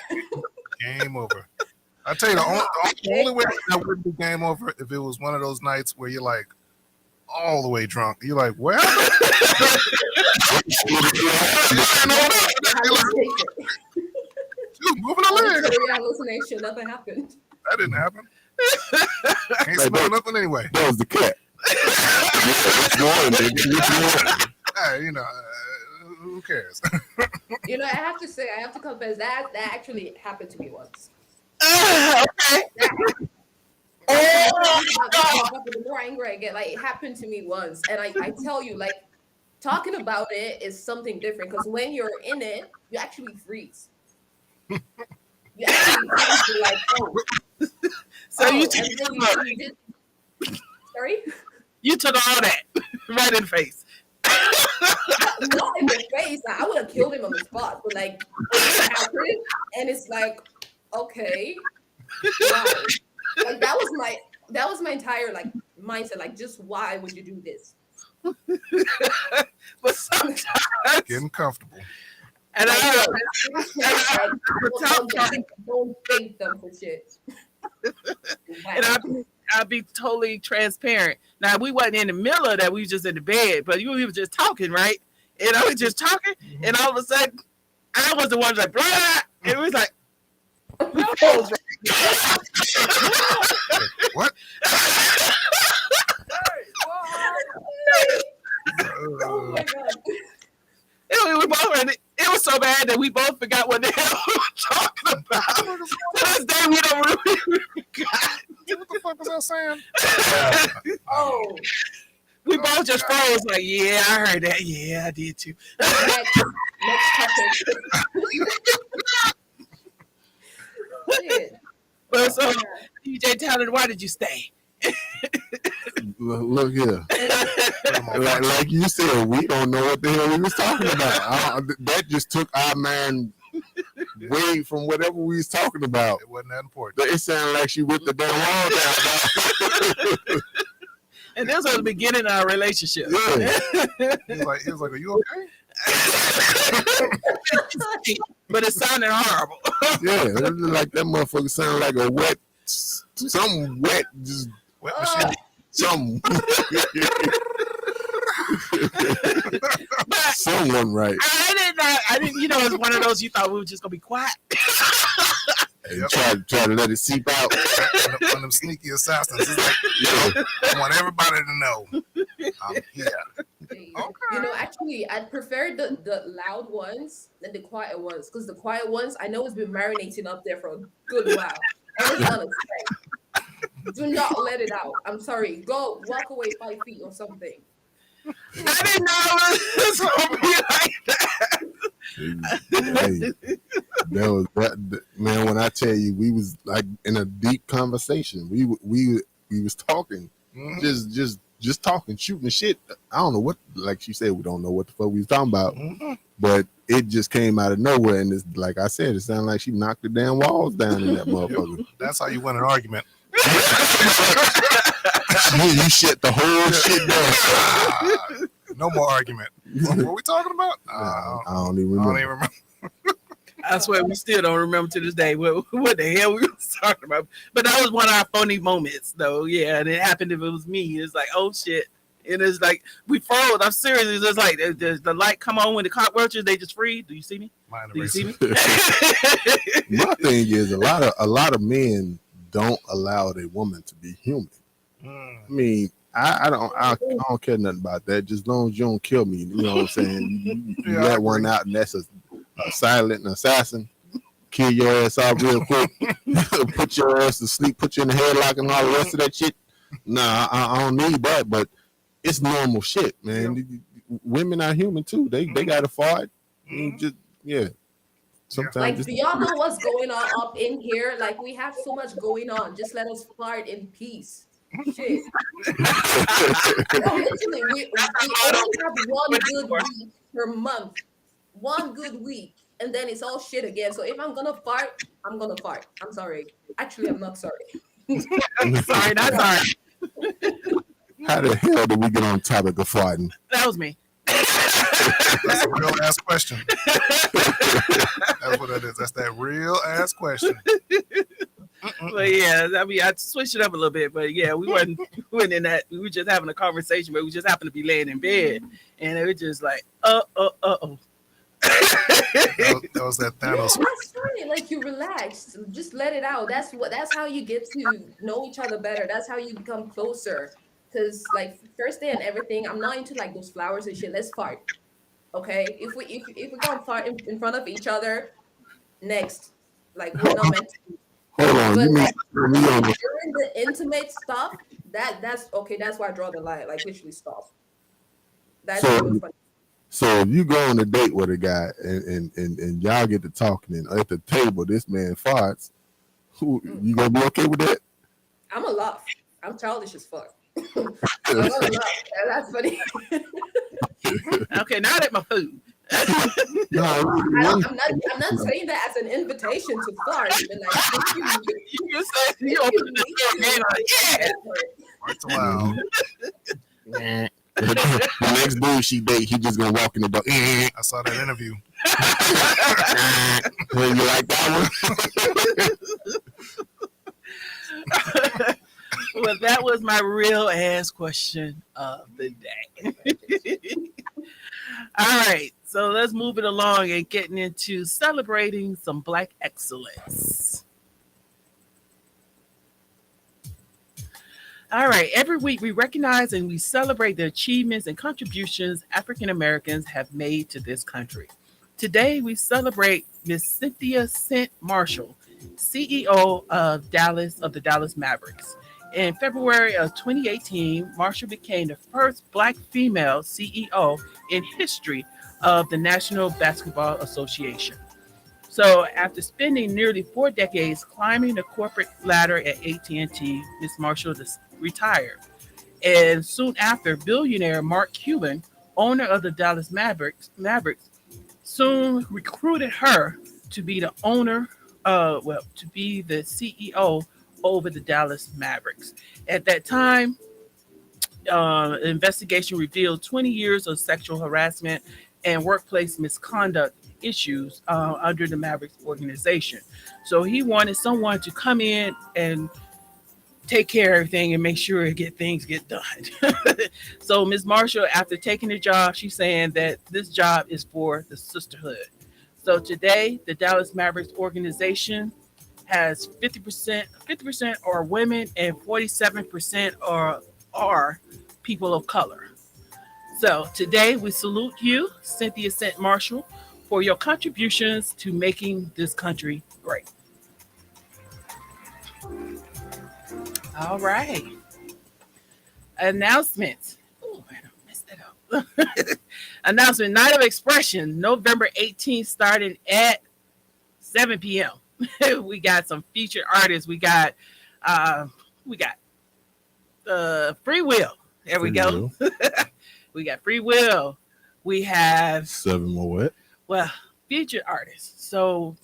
S3: Game over. I tell you, the only way that would be game over if it was one of those nights where you're like all the way drunk. You're like, well,
S4: Hallucination.
S3: moving a leg.
S4: Auditory hallucination. Nothing happened.
S3: That didn't happen. Ain't smell nothing anyway.
S2: That was the cat.
S3: Hey, you know, who cares?
S4: You know, I have to say, I have to confess that actually happened to me once.
S1: Okay.
S4: The more angry I get, like it happened to me once, and I tell you, like talking about it is something different because when you're in it, you actually freeze. You actually freeze. You're like, oh,
S1: So you
S4: and
S1: took,
S4: then you did. Sorry,
S1: you took all that right in the face.
S4: not in the face. Like, I would have killed him on the spot, but like it happened, and it's like, okay, wow. Like that was my entire like mindset. Like, just why would you do this?
S1: But sometimes,
S3: Getting comfortable.
S1: and
S4: Like,
S1: I,
S4: don't thank them for shit.
S1: and I'll be totally transparent. Now we wasn't in the middle of that; we was just in the bed. But we were just talking, right? And I was just talking, and all of a sudden, I was the one like, blah, and it was like,
S3: What?
S4: Oh my god.
S1: we both, and it was so bad that we both forgot what the hell we were talking about. To this day, we don't really forgot.
S3: What the fuck was I saying?
S4: Oh.
S1: We both just froze like, yeah, I heard that. Yeah, I did too.
S4: Next topic. Shit.
S1: But so, DJ Tyler, why did you stay?
S2: Look here. Like you said, we don't know what the hell we was talking about. That just took our man way from whatever we was talking about.
S3: It wasn't that important.
S2: It sounded like she whipped the damn wall down.
S1: And this was the beginning of our relationship.
S2: Yeah.
S3: He was like, are you okay?
S1: But it sounded horrible.
S2: Yeah, it was like that motherfucker sounded like a wet, something wet, just
S3: Wet machine.
S2: something. Someone right.
S1: I didn't, you know, it's one of those you thought we were just going to be quiet.
S3: Yep.
S2: Try to let it seep out.
S3: One of them sneaky assassins. It's like,
S2: Yeah.
S3: I want everybody to know I'm here.
S4: You know, actually, I'd prefer the loud ones than the quiet ones because the quiet ones, I know it's been marinating up there for a good while. And it's gonna stay. Do not let it out. I'm sorry. Go walk away 5 feet or something.
S1: I didn't know it was going to be like that.
S2: Hey, that was that man. When I tell you, we was like in a deep conversation. We was talking, just talking, shooting shit. I don't know what, like she said, we don't know what the fuck we was talking about, but it just came out of nowhere. And it's like I said, it sounded like she knocked the damn walls down in that motherfucker.
S3: That's how you win an argument.
S2: You shut the whole shit down.
S3: No more argument. What were we talking about?
S2: I don't even
S3: I don't
S2: remember.
S3: even remember.
S1: I swear we still don't remember to this day what the hell we was talking about. But that was one of our funny moments, though. Yeah, and it happened if it was me. It's like, oh shit. And it's like we froze. I'm serious. It's just like the light come on when the cockroaches they just freeze. Do you see me?
S3: Mind
S1: Do you see
S3: erasing.
S1: me?
S2: My thing is a lot of men don't allow their woman to be human. I mean, I don't care nothing about that. Just as long as you don't kill me, you know what I'm saying. You
S3: Yeah, I
S2: let one out, and that's a silent assassin. Kill your ass out real quick. Put your ass to sleep. Put you in the headlock and all the rest of that shit. Nah, I don't need that. But it's normal shit, man. Women are human too. They got to fart. Just sometimes.
S4: Like, do y'all know what's going on up in here? Like, we have so much going on. Just let us fart in peace. Shit. No, literally, we only have one good week per month. One good week. and then it's all shit again. So if I'm gonna fart, I'm gonna fart. I'm sorry. Actually, I'm not sorry.
S1: Sorry, not sorry.
S2: How the hell did we get on topic of farting?
S1: That was me.
S3: That's a real ass question. That's what it is. That's that real ass question.
S1: But yeah, I mean, I switched it up a little bit, but yeah, we weren't in that. We were just having a conversation, but we just happened to be laying in bed, and it was just like, oh.
S3: That was that
S4: Yeah,
S3: Thanos.
S4: that's fine. Like you relaxed, just let it out. That's how you get to know each other better. That's how you become closer. Cause like first day and everything, I'm not into like those flowers and shit. Let's fart. Okay? If we gonna fart in front of each other, next. Like we're not meant to.
S2: Hold on,
S4: But
S2: you mean
S4: like
S2: we on the
S4: during the intimate stuff, that's okay, that's why I draw the line. Like literally stop. That's
S2: so
S4: real funny.
S2: so if you go on a date with a guy and y'all get to talking and at the table this man farts, who you gonna be okay with that?
S4: I'm a laugh. I'm childish as fuck. I'm gonna laugh. That's funny.
S1: Okay, now that my food.
S2: No,
S4: I'm not saying that as an invitation to fart. But like,
S1: You said you opened the door, man. Like, yeah.
S3: It's allowed.
S2: the next dude she date, he just gonna walk in the door.
S3: I saw that interview.
S2: You like that one?
S1: Well, that was my real ass question of the day. All right, so let's move it along and getting into celebrating some Black excellence. All right, every week we recognize and we celebrate the achievements and contributions African Americans have made to this country. Today we celebrate Miss Cynthia St. Marshall, CEO of the Dallas Mavericks. In February of 2018, Marshall became the first Black female CEO in history of the National Basketball Association. So, after spending nearly 4 decades climbing the corporate ladder at AT&T, Ms. Marshall retired. And soon after, billionaire Mark Cuban, owner of the Dallas Mavericks, soon recruited her to be the to be the CEO over the Dallas Mavericks. At that time, an investigation revealed 20 years of sexual harassment and workplace misconduct issues under the Mavericks organization. So he wanted someone to come in and take care of everything and make sure things get done. So Ms. Marshall, after taking the job, she's saying that this job is for the sisterhood. So today, the Dallas Mavericks organization has 50% are women and 47% are people of color. So today we salute you, Cynthia St. Marshall, for your contributions to making this country great. All right. Announcements. Oh, I messed that up. Announcement: Night of Expression, November 18th, starting at 7 p.m. We got some featured artists. We got Free Will. There we go. We got Free Will. We have
S2: 7 more what?
S1: Well, featured artists. So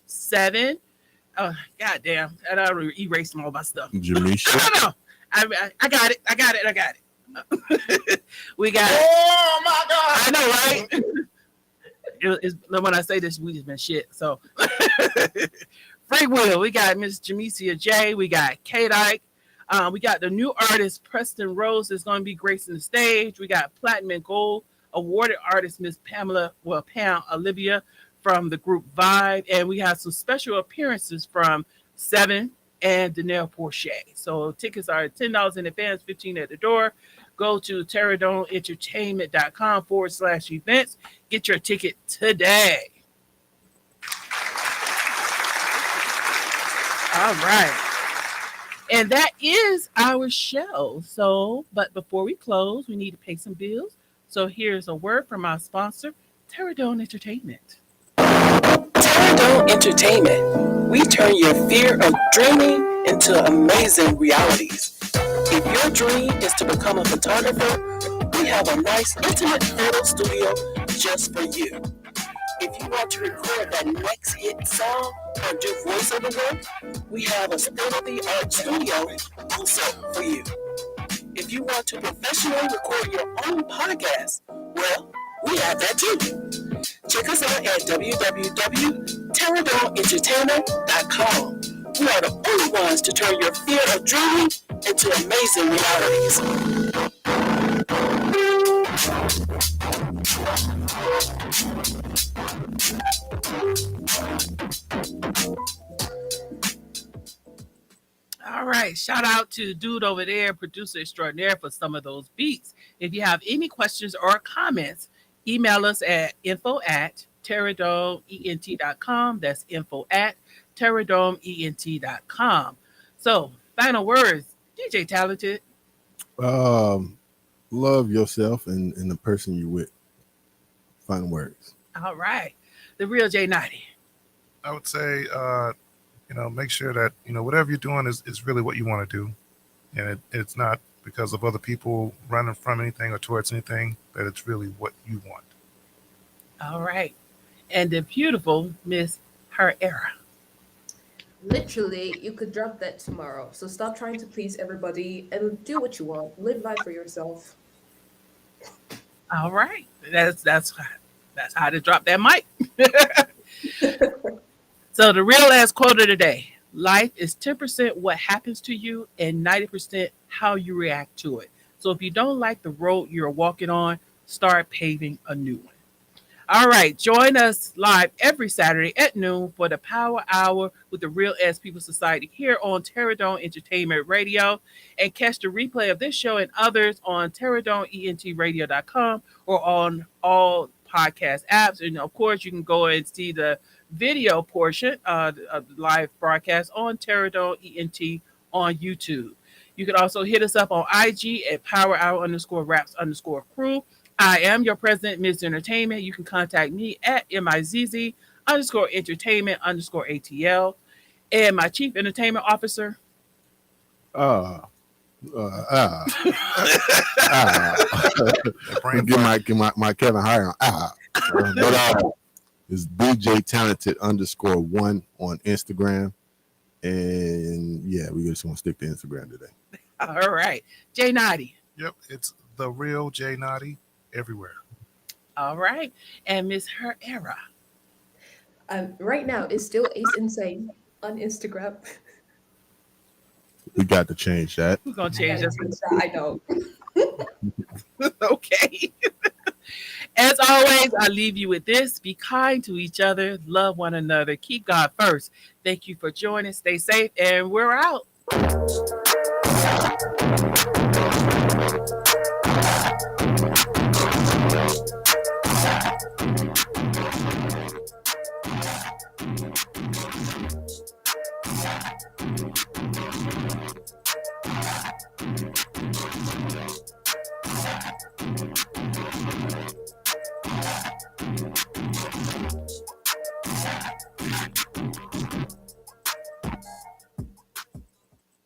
S1: 7. Oh, goddamn. I already erased all my stuff.
S2: Jamisha.
S1: No. I got it. We got.
S3: Oh my God!
S1: I know, right? When I say this, we just been shit. So, Free Will. We got Miss Jamesia J. We got Kate Ike. We got the new artist Preston Rose is going to be gracing the stage. We got Platinum and Gold awarded artist Miss Pam Olivia from the group Vibe, and we have some special appearances from Seven and Danielle Porche. So tickets are $10 in advance, $15 at the door. Go to terradoneentertainment.com/events. Get your ticket today. All right. And that is our show. So, but before we close, we need to pay some bills. So here's a word from our sponsor, Terradone Entertainment. Terradone Entertainment. We turn your fear of dreaming into amazing realities. If your dream is to become a photographer, we have a nice, intimate photo studio just for you. If you want to record that next hit song or do voiceover work, we have a state-of-the-art studio also for you. If you want to professionally record your own podcast, well, we have that too. Check us out at www.terradonentertainment.com. We are the only ones to turn your fear of dreaming into amazing realities. All right. Shout out to the dude over there, producer extraordinaire, for some of those beats. If you have any questions or comments, email us at info@terradomeent.com. That's info@terradomeent.com. So, final words, DJ Talented.
S2: Um, love yourself and the person you with. Final words.
S1: All right. The real JNauti.
S3: I would say, make sure that, whatever you're doing is really what you want to do. And it's not because of other people running from anything or towards anything, that it's really what you want.
S1: All right. And the beautiful Miss Her Era.
S4: Literally, you could drop that tomorrow. So stop trying to please everybody and do what you want. Live life for yourself.
S1: All right. That's how to drop that mic. So the real ass quote of the day: life is 10% what happens to you and 90% how you react to it. So if you don't like the road you're walking on, start paving a new one. All right, join us live every Saturday at noon for the Power Hour with the Real As People Society here on Terradon Entertainment Radio, and catch the replay of this show and others on terradonentradio.com or on all podcast apps. And of course, you can go and see the video portion of the live broadcast on Terradon ENT on YouTube. You can also hit us up on IG at Power Hour _raps _crew. I am your president, Ms. Entertainment. You can contact me at MIZZ _entertainment _ATL. And my chief entertainment officer.
S2: Uh, get my Kevin Hire on. It's DJ Talented _1 on Instagram. And yeah, we just want to stick to Instagram today.
S1: All right. JNauti.
S3: Yep, it's the real JNauti everywhere.
S1: All right. And Miss Her Era.
S4: Right now, it's still Ace Insane on Instagram.
S2: We got to change that.
S1: We're going to change this.
S4: I know.
S1: Okay. As always, I leave you with this: be kind to each other, love one another, keep God first. Thank you for joining. Stay safe, and we're out.